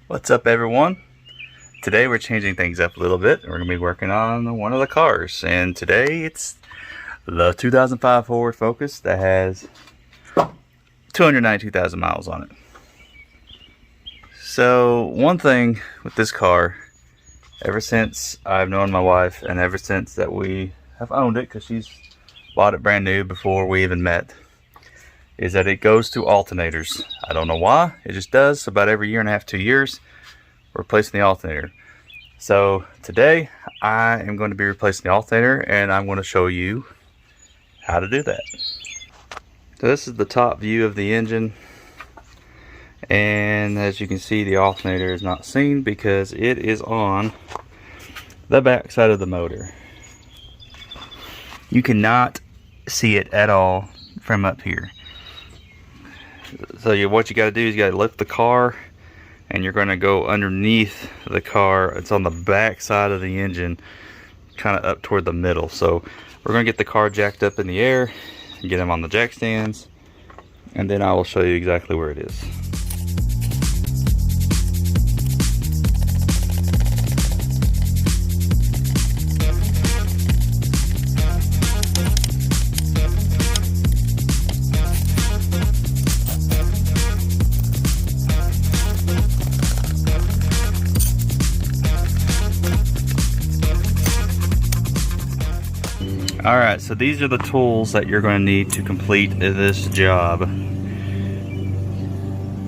What's up, everyone? Today we're changing things up a little bit. We're going to be working on one of the cars, and today it's the 2005 Ford Focus that has 292,000 miles on it. So one thing with this car, ever since I've known my wife and ever since that we have owned it, because she's bought it brand new before we even met, is that it goes through alternators. I don't know why, it just does. About every year and a half, 2 years, we're replacing the alternator. So today I am going to be replacing the alternator, and I'm going to show you how to do that. So this is the top view of the engine, and as you can see, the alternator is not seen because it is on the back side of the motor. You cannot see it at all from up here. So what you got to do is you got to lift the car, and you're going to go underneath the car. It's on the back side of the engine, kind of up toward the middle. So we're going to get the car jacked up in the air, get them on the jack stands, and then I will show you exactly where it is. Alright, so these are the tools that you're going to need to complete this job.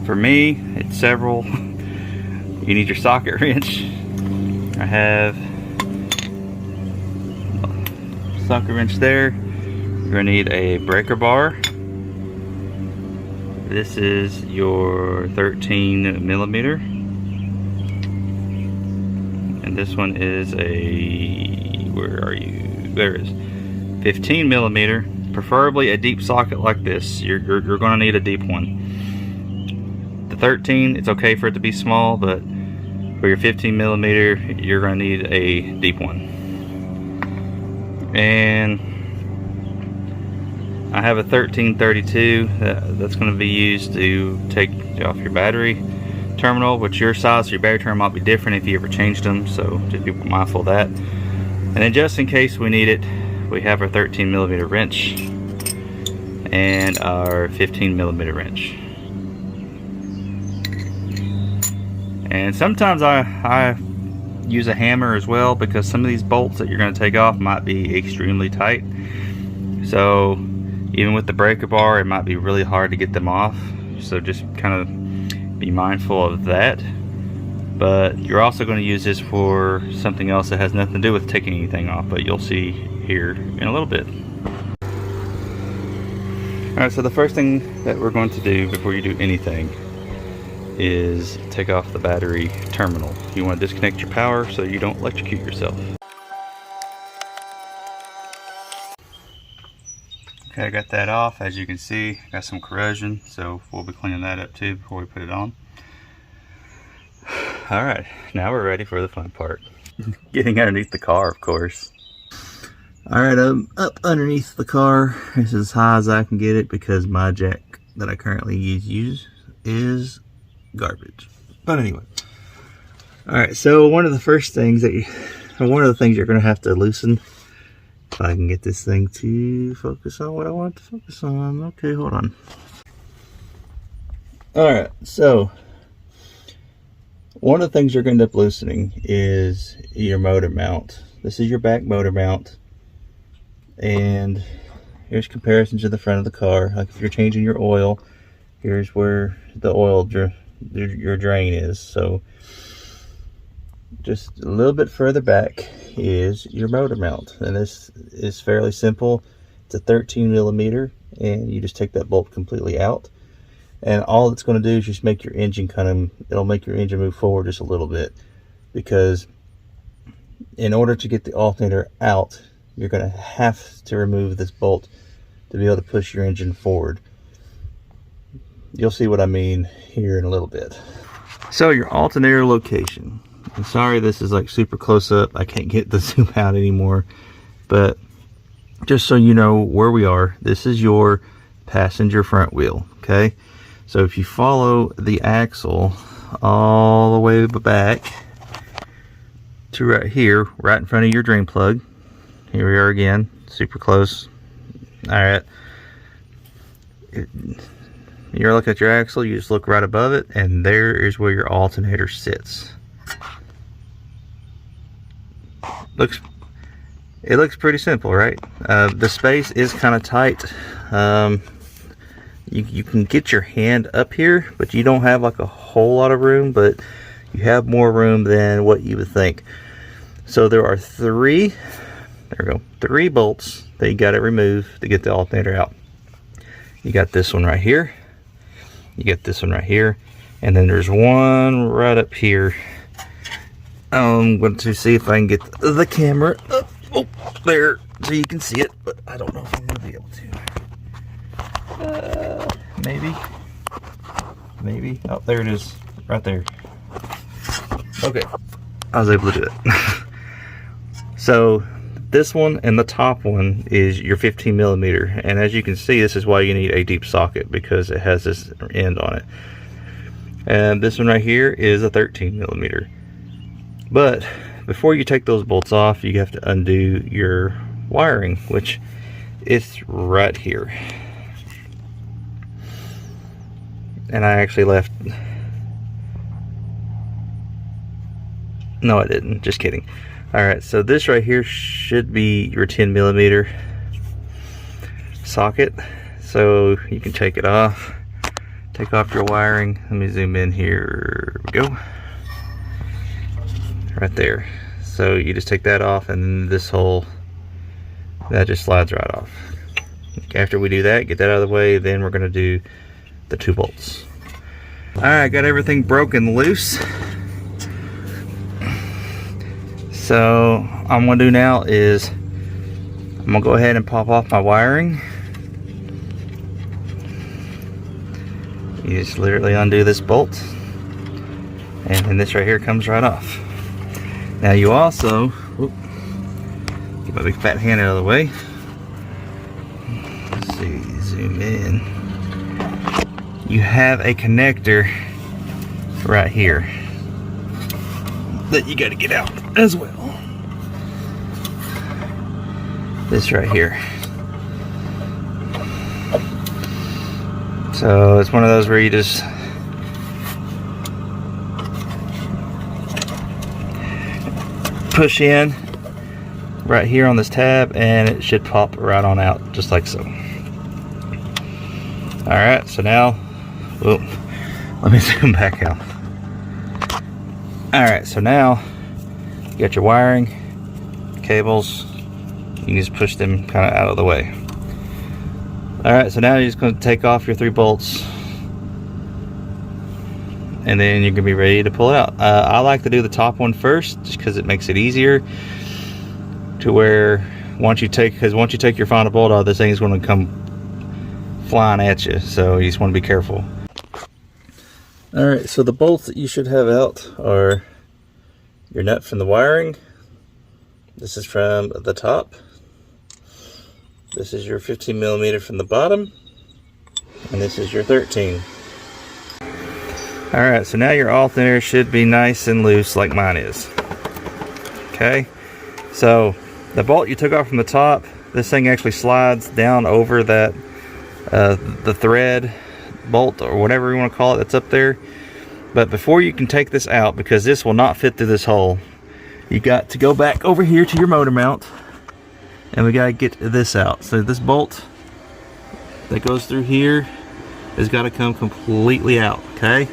For me, it's several. You need your socket wrench. I have a socket wrench there. You're going to need a breaker bar. This is your 13 millimeter. And this one is a, where are you? There it is. 15 millimeter, preferably a deep socket like this. You're going to need a deep one. The 13, it's okay for it to be small, but for your 15 millimeter, you're going to need a deep one. And I have a 1332 that's going to be used to take off your battery terminal, which your size, your battery terminal might be different if you ever changed them, so just be mindful of that. And then just in case we need it, we have our 13 millimeter wrench and our 15 millimeter wrench. And sometimes I use a hammer as well, because some of these bolts that you're going to take off might be extremely tight. So even with the breaker bar, it might be really hard to get them off. So just kind of be mindful of that. But you're also going to use this for something else that has nothing to do with taking anything off, but you'll see here in a little bit. Alright, so the first thing that we're going to do before you do anything is take off the battery terminal. You want to disconnect your power so you don't electrocute yourself. Okay, I got that off. As you can see, got some corrosion, so we'll be cleaning that up too before we put it on. Alright, now we're ready for the fun part. Getting underneath the car, of course. Alright, I'm up underneath the car. This is as high as I can get it because my jack that I currently use is garbage. But anyway. Alright, so one of the things you're going to have to loosen, if I can get this thing to focus on what I want it to focus on. Okay, hold on. Alright, so one of the things you're going to end up loosening is your motor mount. This is your back motor mount. And here's comparisons to the front of the car. Like if you're changing your oil, here's where the oil your drain is. So just a little bit further back is your motor mount. And this is fairly simple. It's a 13 millimeter, and you just take that bolt completely out. And all it's going to do is just make your engine it'll make your engine move forward just a little bit. Because in order to get the alternator out, you're going to have to remove this bolt to be able to push your engine forward. You'll see what I mean here in a little bit. So your alternator location. I'm sorry this is like super close up. I can't get the zoom out anymore. But just so you know where we are, this is your passenger front wheel. Okay. So if you follow the axle all the way back to right here, right in front of your drain plug. Here we are again, super close. Alright, you're looking at your axle, you just look right above it, and there is where your alternator sits. It looks pretty simple, right? The space is kind of tight. You can get your hand up here, but you don't have like a whole lot of room, but you have more room than what you would think. So there are three bolts that you got to remove to get the alternator out. You got this one right here, you get this one right here, and then there's one right up here. I'm going to see if I can get the camera up, there, so you can see it, but I don't know if I'm going to be able to. Maybe. Oh, there it is, right there. Okay, I was able to do it. So this one and the top one is your 15 millimeter, and as you can see, this is why you need a deep socket, because it has this end on it. And this one right here is a 13 millimeter. But before you take those bolts off, you have to undo your wiring, which is right here. And I actually left, no I didn't, just kidding. Alright, so this right here should be your 10 millimeter socket. So you can take it off, take off your wiring. Let me zoom in here, we go. Right there. So you just take that off, and this whole, that just slides right off. After we do that, get that out of the way, then we're going to do the 2 bolts. Alright, got everything broken loose. So what I'm going to do now is I'm going to go ahead and pop off my wiring. You just literally undo this bolt, and then this right here comes right off. Now you also, get my big fat hand out of the way. Let's see, zoom in. You have a connector right here that you got to get out as well. This right here. So it's one of those where you just push in right here on this tab, and it should pop right on out, just like so. Alright, so now, let me zoom back out. Alright, so now you got your wiring, cables, you can just push them kind of out of the way. Alright, so now you're just going to take off your 3 bolts, and then you're going to be ready to pull it out. I like to do the top one first, just because it makes it easier, to where once you take your final bolt out, this thing is going to come flying at you, so you just want to be careful. Alright, so the bolts that you should have out are your nut from the wiring. This is from the top. This is your 15 millimeter from the bottom, and this is your 13. Alright, so now your alternator should be nice and loose like mine is. Okay, so the bolt you took off from the top, this thing actually slides down over that the thread bolt, or whatever you want to call it, that's up there. But before you can take this out, because this will not fit through this hole, you got to go back over here to your motor mount, and we got to get this out. So this bolt that goes through here has got to come completely out. Okay,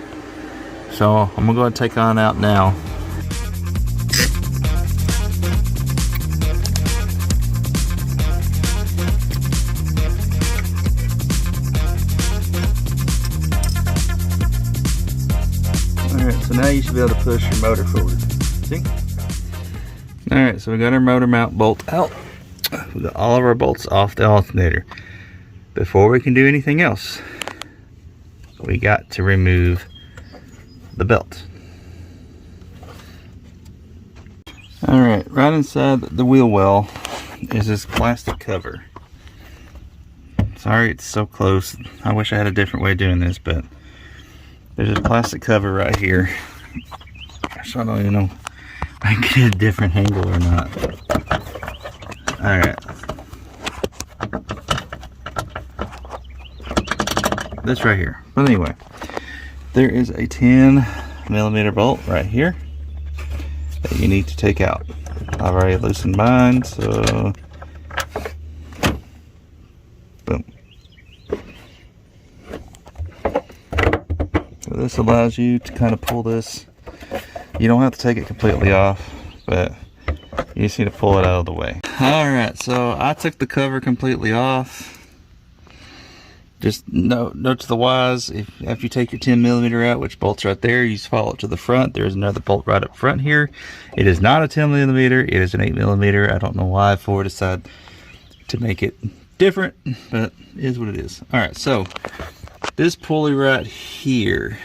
so I'm gonna go ahead and take on out now. Alright, so now you should be able to push your motor forward. See? Alright, so we got our motor mount bolt out. We got all of our bolts off the alternator. Before we can do anything else, we got to remove the belt. Alright, right inside the wheel well is this plastic cover. Sorry it's so close. I wish I had a different way of doing this, but there's a plastic cover right here. So I don't even know if I can get a different angle or not. Alright. This right here. But anyway, there is a 10mm bolt right here that you need to take out. I've already loosened mine, so boom. So this allows you to kind of pull this. You don't have to take it completely off, but you just need to pull it out of the way. Alright, so I took the cover completely off. Just note to the wise, after you take your 10mm out, which bolt's right there, you just follow it to the front. There's another bolt right up front here. It is not a 10mm, it is an 8mm. I don't know why Ford decided to make it different, but it is what it is. Alright, so this pulley right here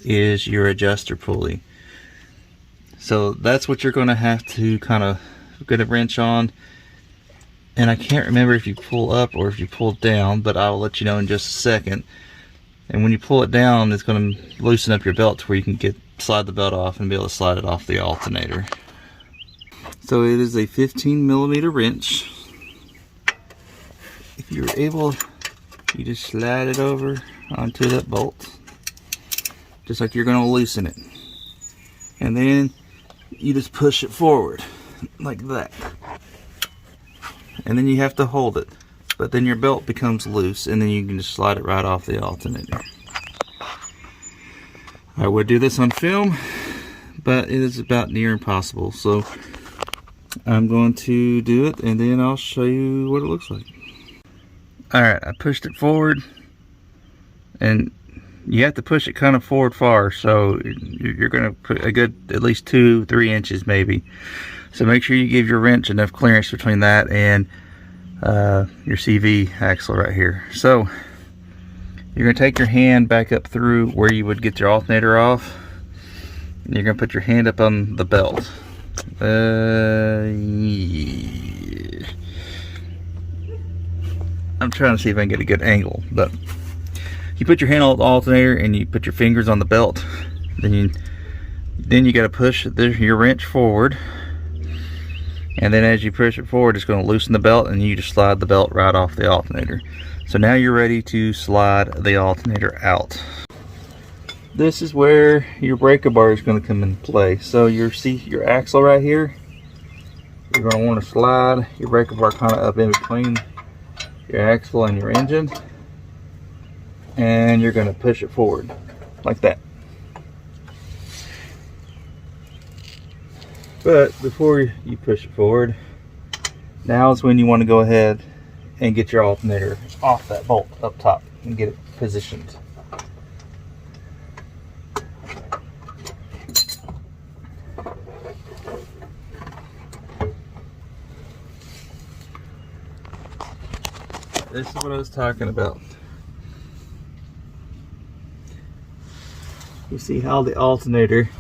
is your adjuster pulley. So that's what you're going to have to kind of get a wrench on. And I can't remember if you pull up or if you pull down, but I'll let you know in just a second. And when you pull it down, it's going to loosen up your belt to where you can slide the belt off and be able to slide it off the alternator. So it is a 15mm wrench. If you're able, you just slide it over onto that bolt, just like you're going to loosen it. And then you just push it forward like that. And then you have to hold it, but then your belt becomes loose, and then you can just slide it right off the alternator. I would do this on film, but it is about near impossible, so I'm going to do it, and then I'll show you what it looks like. Alright, I pushed it forward, and you have to push it kind of forward far, so you're going to put a good at least 2-3 inches maybe. So make sure you give your wrench enough clearance between that and your CV axle right here. So you're going to take your hand back up through where you would get your alternator off. And you're going to put your hand up on the belt. Yeah. I'm trying to see if I can get a good angle, but you put your hand on the alternator and you put your fingers on the belt. Then you got to push your wrench forward. And then as you push it forward, it's going to loosen the belt, and you just slide the belt right off the alternator. So now you're ready to slide the alternator out. This is where your breaker bar is going to come into play. So your axle right here, you're going to want to slide your breaker bar kind of up in between your axle and your engine. And you're going to push it forward like that. But before you push it forward, now is when you want to go ahead and get your alternator off that bolt up top and get it positioned. This is what I was talking about. You see how the alternator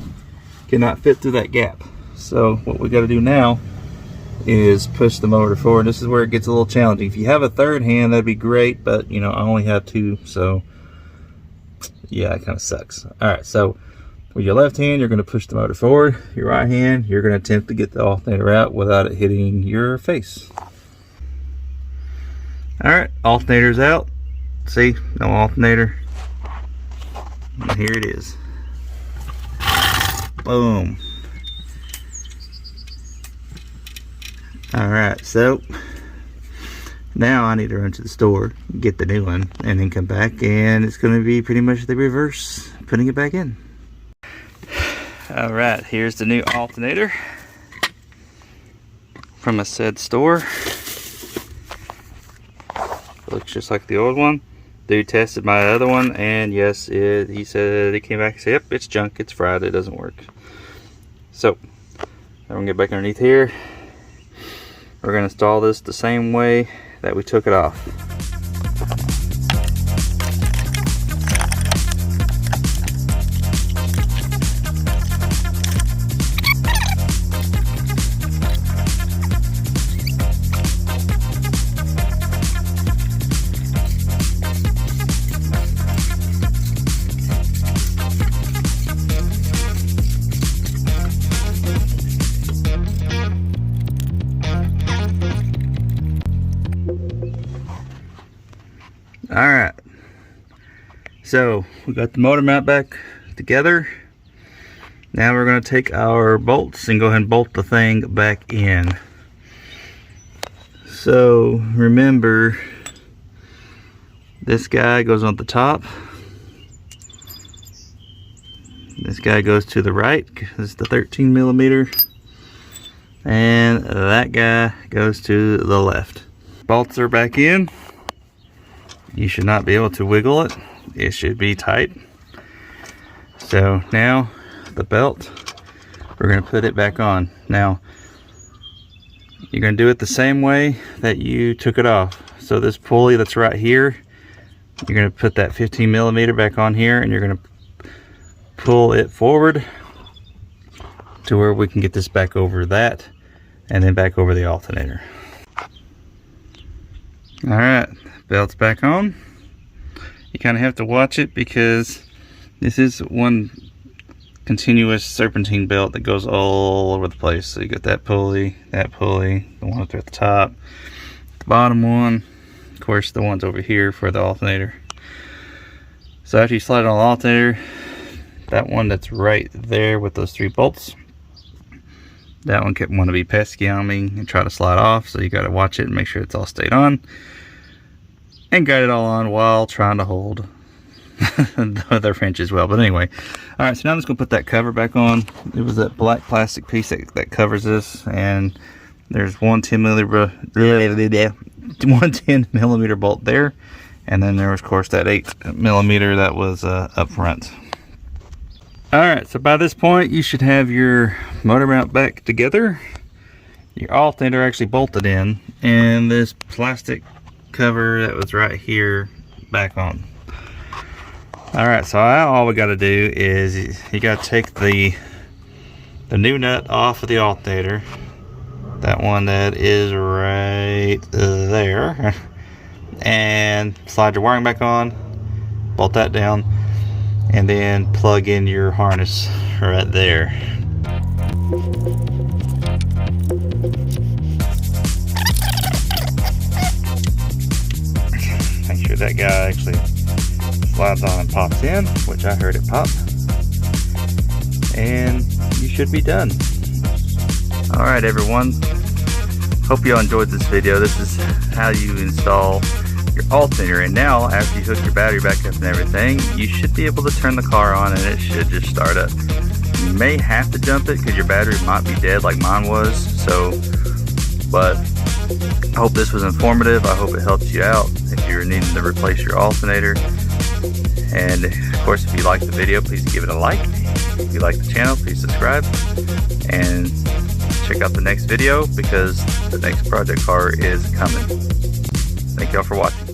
cannot fit through that gap. So what we got to do now is push the motor forward. This is where it gets a little challenging. If you have a third hand, that'd be great, but you know, I only have two, so yeah, it kind of sucks. Alright, so with your left hand, you're going to push the motor forward. Your right hand, you're going to attempt to get the alternator out without it hitting your face. Alright, alternator's out. See, no alternator. And here it is. Boom. Alright, so now I need to run to the store, get the new one, and then come back, and it's going to be pretty much the reverse, putting it back in. Alright, here's the new alternator from a said store. Looks just like the old one. Dude tested my other one, and yes, he said, he came back and said, yep, it's junk, it's fried, it doesn't work. So, I'm going to get back underneath here. We're going to install this the same way that we took it off. So we got the motor mount back together. Now we're going to take our bolts and go ahead and bolt the thing back in. So remember, this guy goes on the top. This guy goes to the right, this is the 13 millimeter. And that guy goes to the left. Bolts are back in. You should not be able to wiggle it. It should be tight. So now the belt, we're going to put it back on. Now you're going to do it the same way that you took it off. So this pulley that's right here, you're going to put that 15 millimeter back on here, and you're going to pull it forward to where we can get this back over that and then back over the alternator. Alright, belt's back on. You kind of have to watch it because this is one continuous serpentine belt that goes all over the place. So you got that pulley, the one up there at the top, the bottom one, of course the ones over here for the alternator. So after you slide it on the alternator, that one that's right there with those 3 bolts, that one kept wanting to be pesky on me and try to slide off, so you got to watch it and make sure it's all stayed on and got it all on while trying to hold the other wrench as well. But anyway, all right, so now I'm just gonna put that cover back on. It was that black plastic piece that covers this, and there's one 10 millimeter bolt there, and then there was, of course, that 8 millimeter that was up front. Alright, so by this point you should have your motor mount back together, your alternator actually bolted in, and this plastic cover that was right here back on. Alright, so all we got to do is you got to take the new nut off of the alternator, that one that is right there, and slide your wiring back on, bolt that down, and then plug in your harness right there. Make sure that guy actually slides on and pops in, which I heard it pop. And you should be done. Alright everyone, hope you all enjoyed this video. This is how you install your alternator, and now after you hook your battery back up and everything, you should be able to turn the car on and it should just start up. You may have to jump it because your battery might be dead like mine was, so, but I hope this was informative. I hope it helps you out if you're needing to replace your alternator. And of course, if you like the video, please give it a like. If you like the channel, please subscribe and check out the next video because the next project car is coming. Thank y'all for watching.